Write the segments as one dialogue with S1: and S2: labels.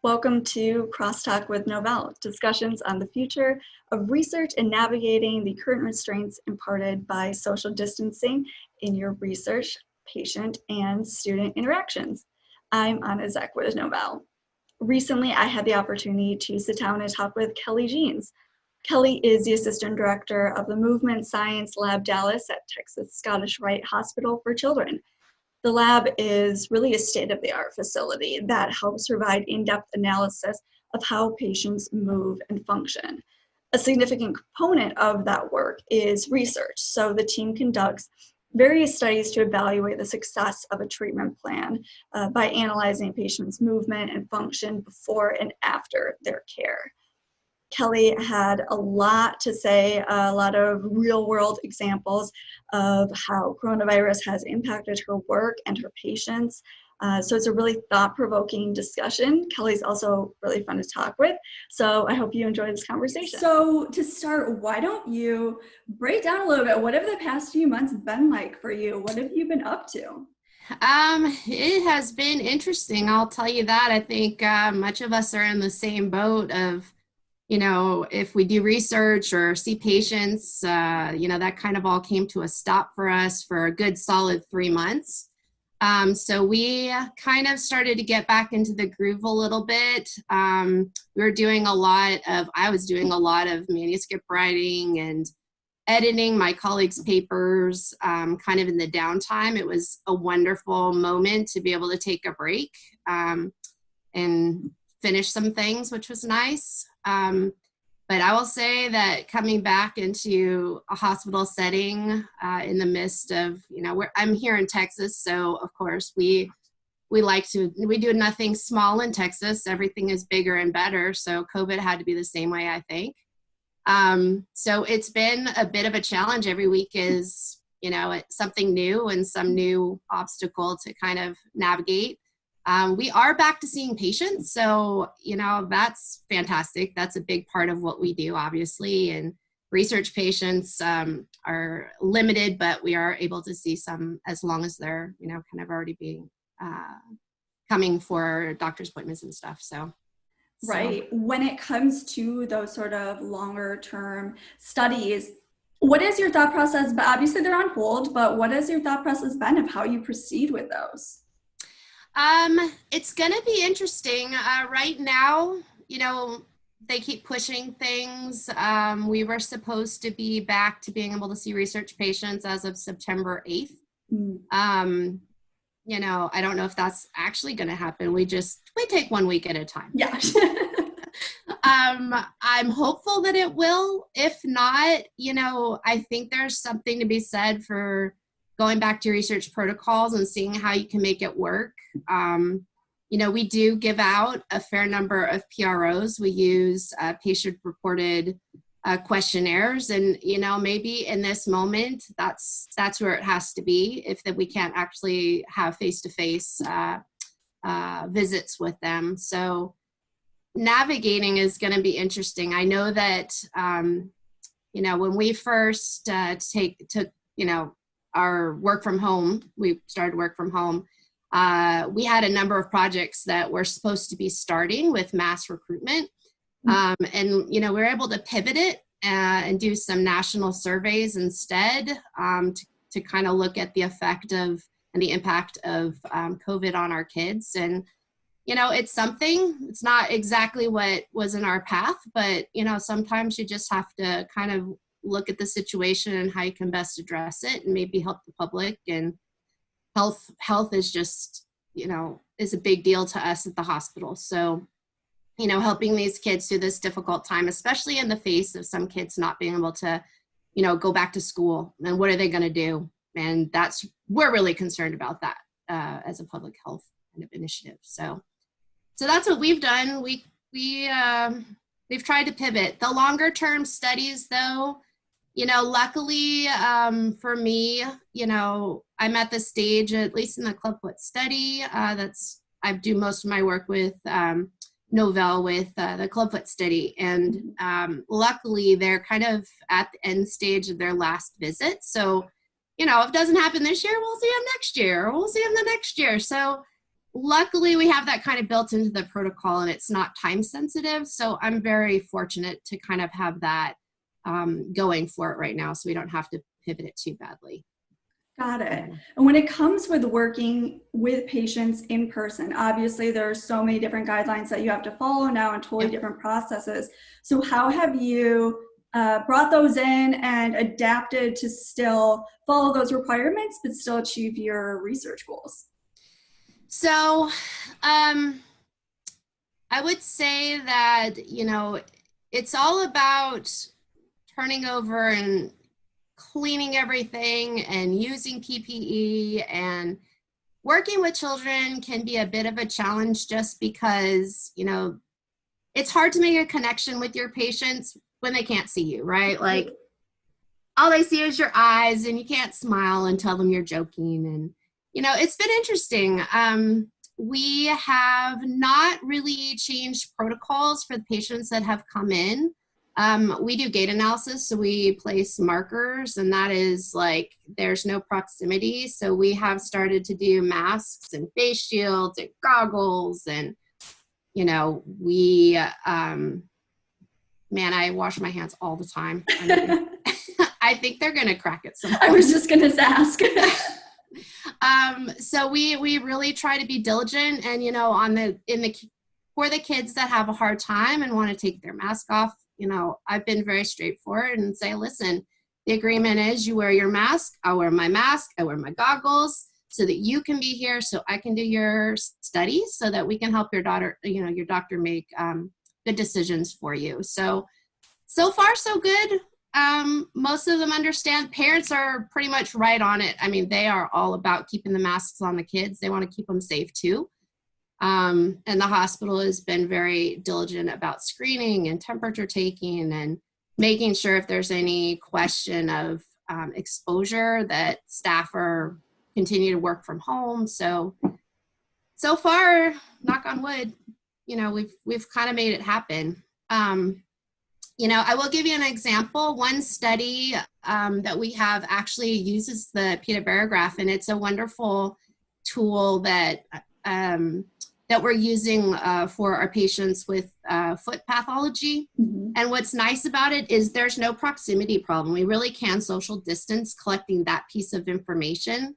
S1: Welcome to Crosstalk with Novell, discussions on the future of research and navigating the current restraints imparted by social distancing in your research, patient, and student interactions. I'm Anna Zek with Novell. Recently, I had the opportunity to sit down and talk with Kelly Jeans. Kelly is the Assistant Director of the Movement Science Lab Dallas at Texas Scottish Rite Hospital for Children. The lab is really a state-of-the-art facility that helps provide in-depth analysis of how patients move and function. A significant component of that work is research. So the team conducts various studies to evaluate the success of a treatment plan by analyzing patients' movement and function before and after their care. Kelly had a lot to say, a lot of real-world examples of how coronavirus has impacted her work and her patients. So it's a really thought-provoking discussion. Kelly's also really fun to talk with. So I hope you enjoy this conversation.
S2: So to start, why don't you break down a little bit? What have the past few months been like for you? What have you been up to?
S3: It has been interesting. I'll tell you that. I think much of us are in the same boat of, if we do research or see patients, that kind of all came to a stop for us for a good solid 3 months. So we kind of started to get back into the groove a little bit. I was doing a lot of manuscript writing and editing my colleagues' papers kind of in the downtime. It was a wonderful moment to be able to take a break and finish some things, which was nice. But I will say that coming back into a hospital setting in the midst of, I'm here in Texas, so of course we do nothing small in Texas. Everything is bigger and better. So COVID had to be the same way, I think. So it's been a bit of a challenge. Every week is, it's something new and some new obstacle to kind of navigate. We are back to seeing patients, so, that's fantastic. That's a big part of what we do, obviously, and research patients are limited, but we are able to see some as long as they're, kind of already being, coming for doctor's appointments and stuff, so.
S2: Right. When it comes to those sort of longer term studies, what is your thought process? But obviously they're on hold, but what has your thought process been of how you proceed with those?
S3: It's going to be interesting. Right now, they keep pushing things. We were supposed to be back to being able to see research patients as of September 8th. I don't know if that's actually going to happen. We take 1 week at a time.
S2: Yeah.
S3: I'm hopeful that it will. If not, I think there's something to be said for going back to research protocols and seeing how you can make it work. We do give out a fair number of PROs. We use patient-reported questionnaires, and maybe in this moment, that's where it has to be if we can't actually have face-to-face visits with them. So navigating is going to be interesting. I know that when we first took our work from home, we started work from home. We had a number of projects that were supposed to be starting with mass recruitment. And, we were able to pivot it and do some national surveys instead to kind of look at the effect of and the impact of COVID on our kids. And, it's something, it's not exactly what was in our path, but, sometimes you just have to kind of look at the situation and how you can best address it and maybe help the public. And health is just, is a big deal to us at the hospital. So, helping these kids through this difficult time, especially in the face of some kids not being able to, go back to school, and what are they going to do? And we're really concerned about that as a public health kind of initiative. So that's what we've done. We've tried to pivot. The longer term studies though, luckily for me, I'm at the stage, at least in the clubfoot study, I do most of my work with Novell with the clubfoot study. And luckily they're kind of at the end stage of their last visit. So, if it doesn't happen this year, we'll see them next year, or we'll see them the next year. So luckily we have that kind of built into the protocol, and it's not time sensitive. So I'm very fortunate to kind of have that going for it right now, so we don't have to pivot it too badly.
S2: Got it. And when it comes with working with patients in person, obviously there are so many different guidelines that you have to follow now and totally different processes. So how have you brought those in and adapted to still follow those requirements, but still achieve your research goals?
S3: So I would say that, it's all about turning over and cleaning everything and using PPE, and working with children can be a bit of a challenge just because, it's hard to make a connection with your patients when they can't see you, right? Like all they see is your eyes, and you can't smile and tell them you're joking. And, it's been interesting. We have not really changed protocols for the patients that have come in. We do gait analysis, so we place markers, and that is like there's no proximity. So we have started to do masks and face shields and goggles, and we man, I wash my hands all the time. I think they're gonna crack it some point.
S2: I was just gonna ask.
S3: So we really try to be diligent, and for the kids that have a hard time and want to take their mask off, I've been very straightforward and say, listen, the agreement is you wear your mask, I wear my mask, I wear my goggles, so that you can be here, so I can do your studies, so that we can help your doctor make good decisions for you. So far so good. Most of them understand. Parents are pretty much right on it. I mean, they are all about keeping the masks on the kids. They want to keep them safe too. And the hospital has been very diligent about screening and temperature taking and making sure if there's any question of exposure that staff are continue to work from home. So far, knock on wood, we've kind of made it happen. I will give you an example. One study that we have actually uses the pedobarograph, and it's a wonderful tool that we're using for our patients with foot pathology.
S2: Mm-hmm.
S3: And what's nice about it is there's no proximity problem. We really can social distance collecting that piece of information.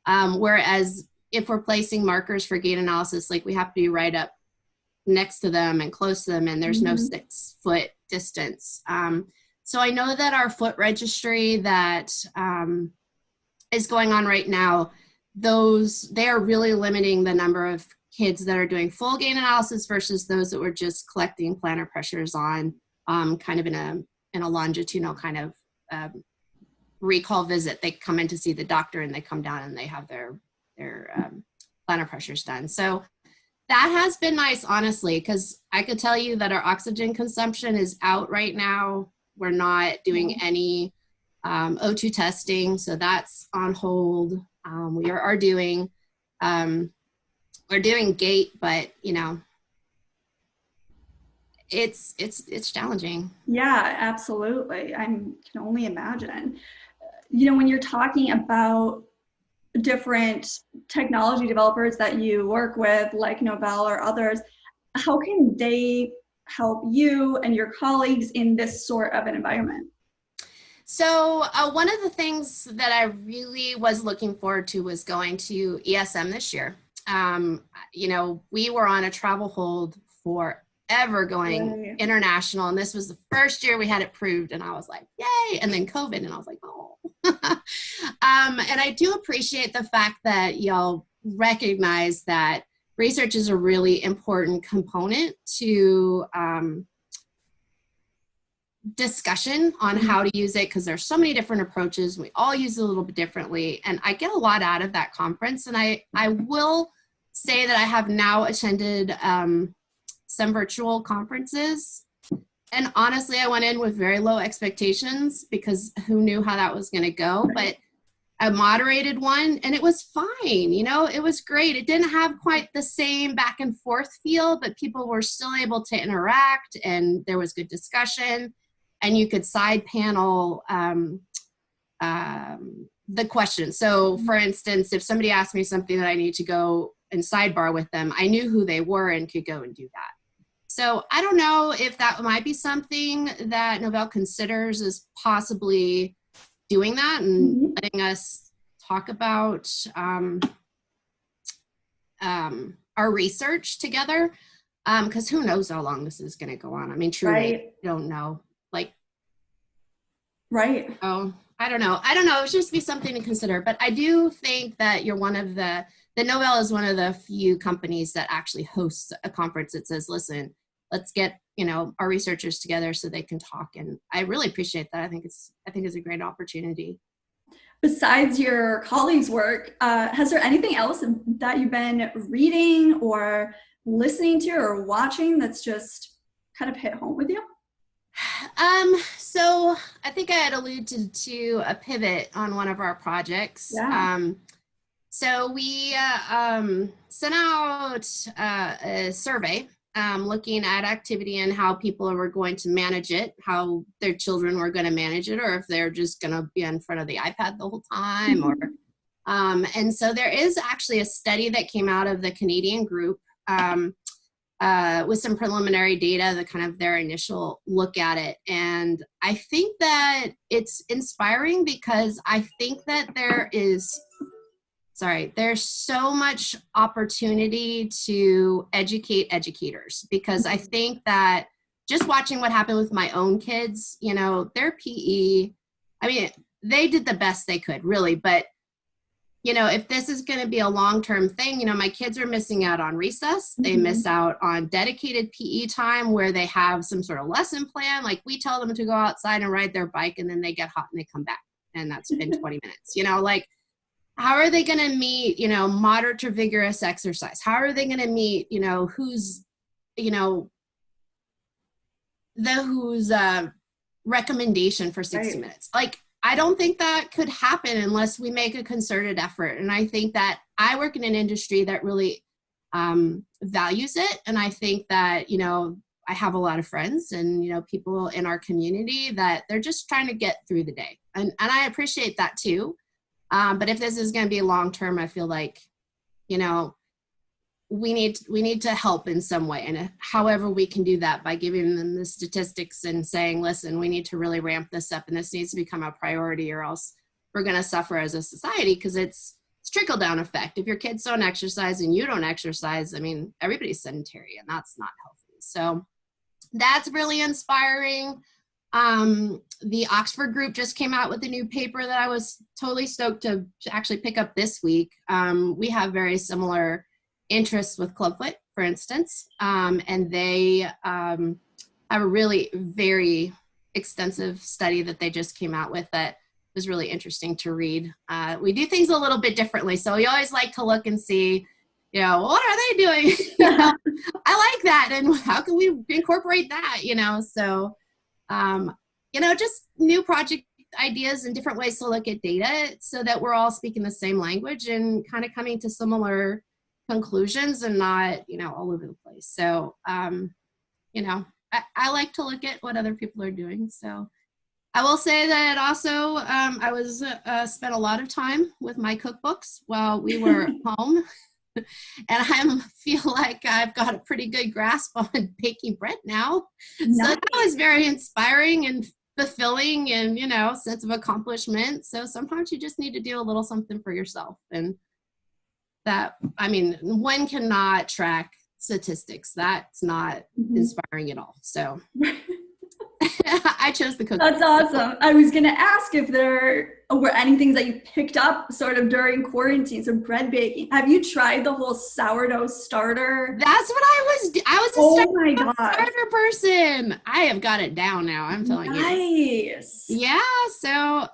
S3: Whereas if we're placing markers for gait analysis, like we have to be right up next to them and close to them, and there's no 6 foot distance. So I know that our foot registry that is going on right now, they are really limiting the number of kids that are doing full gait analysis versus those that were just collecting plantar pressures on kind of in a longitudinal kind of recall visit. They come in to see the doctor, and they come down and they have their plantar pressures done. So that has been nice, honestly, because I could tell you that our oxygen consumption is out right now. We're not doing any O2 testing, so that's on hold. We are doing we're doing gait, but it's challenging.
S2: Yeah, absolutely. I can only imagine. When you're talking about different technology developers that you work with, like Novell or others, how can they help you and your colleagues in this sort of an environment?
S3: So one of the things that I really was looking forward to was going to ESM this year. We were on a travel hold forever going international, and this was the first year we had it proved, and I was like, yay! And then COVID, and I was like, oh. And I do appreciate the fact that y'all recognize that research is a really important component to discussion on how to use it, because there's so many different approaches. We all use it a little bit differently, and I get a lot out of that conference. And I will say that I have now attended some virtual conferences, and honestly, I went in with very low expectations because who knew how that was going to go. But I moderated one, and it was fine. It was great. It didn't have quite the same back and forth feel, but people were still able to interact, and there was good discussion, and you could side panel the question. So for instance, if somebody asked me something that I need to go and sidebar with them, I knew who they were and could go and do that. So I don't know if that might be something that Novell considers as possibly doing that and letting us talk about our research together. Because who knows how long this is going to go on. I mean, truly, I don't know. Like,
S2: right.
S3: Oh, I don't know. It would just be something to consider. But I do think that you're one of the Novell is one of the few companies that actually hosts a conference that says, listen, let's get, our researchers together so they can talk. And I really appreciate that. I think it's a great opportunity.
S2: Besides your colleagues' work, has there anything else that you've been reading or listening to or watching that's just kind of hit home with you?
S3: So I think I had alluded to a pivot on one of our projects.
S2: Yeah.
S3: So we sent out a survey looking at activity and how people were going to manage it, how their children were going to manage it, or if they're just going to be in front of the iPad the whole time. Or and so there is actually a study that came out of the Canadian group with some preliminary data, the kind of their initial look at it. And I think that it's inspiring because I think that there's so much opportunity to educate educators, because I think that just watching what happened with my own kids, their PE, I mean, they did the best they could, really, but if this is going to be a long-term thing, my kids are missing out on recess. They miss out on dedicated PE time where they have some sort of lesson plan. Like, we tell them to go outside and ride their bike, and then they get hot and they come back, and that's been 20 minutes, like, how are they going to meet, moderate to vigorous exercise? How are they going to meet, who's recommendation for 60 minutes? Like, I don't think that could happen unless we make a concerted effort. And I think that I work in an industry that really values it. And I think that, I have a lot of friends and, people in our community that they're just trying to get through the day. And I appreciate that too. But if this is going to be long-term, I feel like, we need to help in some way. And however we can do that by giving them the statistics and saying, listen, we need to really ramp this up and this needs to become a priority, or else we're going to suffer as a society, because it's trickle down effect. If your kids don't exercise and you don't exercise, I mean, everybody's sedentary, and that's not healthy. So that's really inspiring. The Oxford group just came out with a new paper that I was totally stoked to actually pick up this week. We have very similar interests with clubfoot, for instance, and they have a really very extensive study that they just came out with that was really interesting to read. We do things a little bit differently, so we always like to look and see, what are they doing? I like that, and how can we incorporate that? So just new project ideas and different ways to look at data so that we're all speaking the same language and kind of coming to similar conclusions and not, all over the place. So, I like to look at what other people are doing. So I will say that also, I was spent a lot of time with my cookbooks while we were home. And I feel like I've got a pretty good grasp on baking bread now. Nice. So that was very inspiring and fulfilling and, sense of accomplishment. So sometimes you just need to do a little something for yourself. And that, I mean, one cannot track statistics. That's not inspiring at all. So I chose the cooking.
S2: That's awesome. I was going to ask if there were any things that you picked up sort of during quarantine, so bread baking. Have you tried the whole sourdough starter?
S3: That's what I was a starter person. I have got it down now. I'm telling you.
S2: Nice.
S3: Yeah. So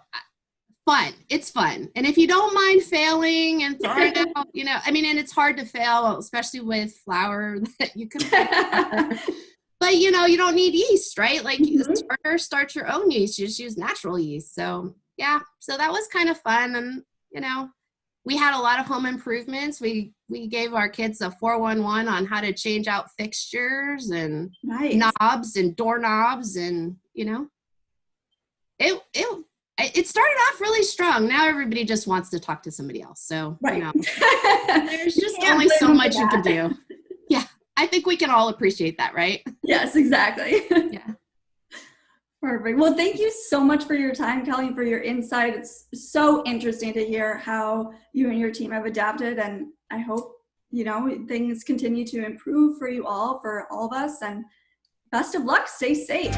S3: fun. It's fun. And if you don't mind failing and throwing out, and it's hard to fail, especially with flour that you can. But, you don't need yeast, right? Like, the starter starts your own yeast. You just use natural yeast. So, yeah. So that was kind of fun. And, we had a lot of home improvements. We gave our kids a 411 on how to change out fixtures and knobs and doorknobs. And, it it started off really strong. Now everybody just wants to talk to somebody else. So,
S2: Right.
S3: you know, there's just only so much you can do. Yeah. I think we can all appreciate that, right?
S2: Yes, exactly.
S3: Yeah.
S2: Perfect. Well, thank you so much for your time, Kelly, for your insight. It's so interesting to hear how you and your team have adapted, and I hope, you know, things continue to improve for you all, for all of us, and best of luck. Stay safe.